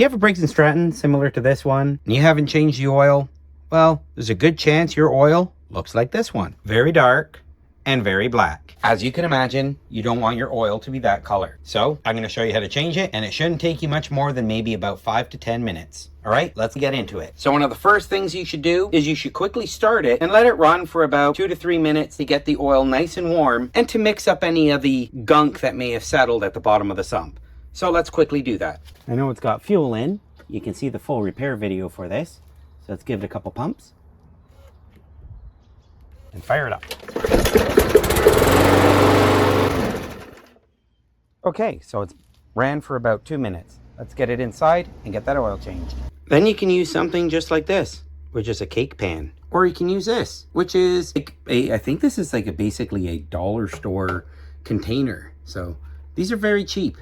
You have a Briggs and Stratton similar to this one, and you haven't changed the oil? Well, there's a good chance your oil looks like this one. Very dark and very black. As you can imagine, you don't want your oil to be that color. So I'm going to show you how to change it, and it shouldn't take you much more than maybe about 5 to 10 minutes. All right, let's get into it. So one of the first things you should do is you should quickly start it and let it run for about 2 to 3 minutes to get the oil nice and warm and to mix up any of the gunk that may have settled at the bottom of the sump. So let's quickly do that. I know it's got fuel in. You can see the full repair video for this. So let's give it a couple pumps and fire it up. Okay, so it's ran for about 2 minutes. Let's get it inside and get that oil changed. Then you can use something just like this, which is a cake pan. Or you can use this, which is like I think this is like basically a dollar store container. So these are very cheap.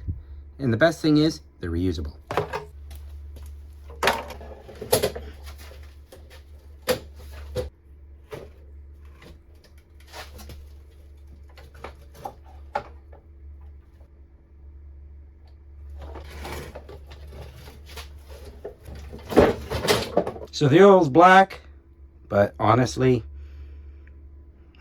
And the best thing is they're reusable. So the oil's black, but honestly,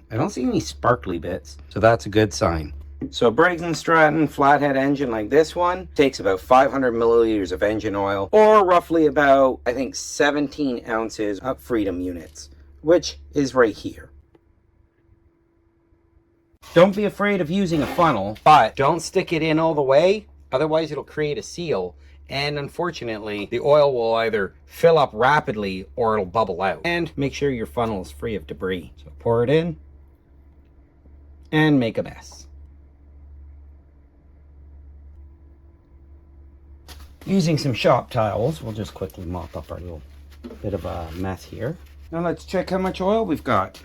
I don't see any sparkly bits. So that's a good sign. So Briggs and Stratton flathead engine like this one takes about 500 milliliters of engine oil, or roughly about, I think, 17 ounces of Freedom units, which is right here. Don't be afraid of using a funnel, but don't stick it in all the way. Otherwise it'll create a seal. And unfortunately, the oil will either fill up rapidly or it'll bubble out. And make sure your funnel is free of debris. So pour it in and make a mess. Using some shop towels, we'll just quickly mop up our little bit of a mess here. Now let's check how much oil we've got.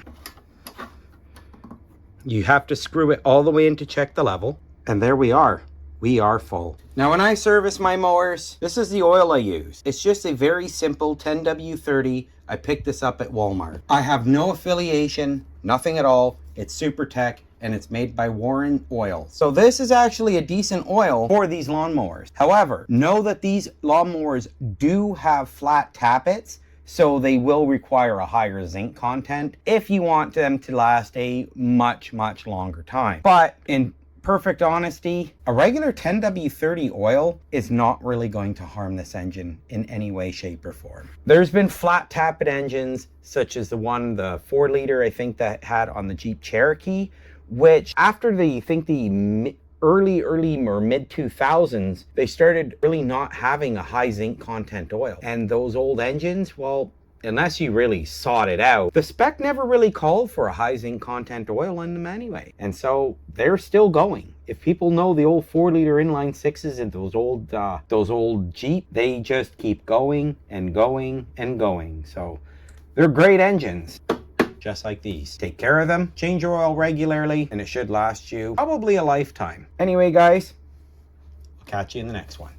You have to screw it all the way in to check the level. And there we are. We are full. Now when I service my mowers, this is the oil I use. It's just a very simple 10W30. I picked this up at Walmart. I have no affiliation, nothing at all. It's Super Tech and it's made by Warren Oil. So this is actually a decent oil for these lawnmowers. However, know that these lawnmowers do have flat tappets, so they will require a higher zinc content if you want them to last a much, much longer time. But in perfect honesty, a regular 10W30 oil is not really going to harm this engine in any way, shape, or form. There's been flat tappet engines, such as the 4 liter, I think that had on the Jeep Cherokee, which after the early or mid 2000s, they started really not having a high zinc content oil. And those old engines, well, unless you really sought it out, the spec never really called for a high zinc content oil in them anyway. And so they're still going. If people know the old 4 liter inline sixes and those old Jeep, they just keep going and going and going. So they're great engines, just like these. Take care of them, change your oil regularly, and it should last you probably a lifetime. Anyway, guys, I'll catch you in the next one.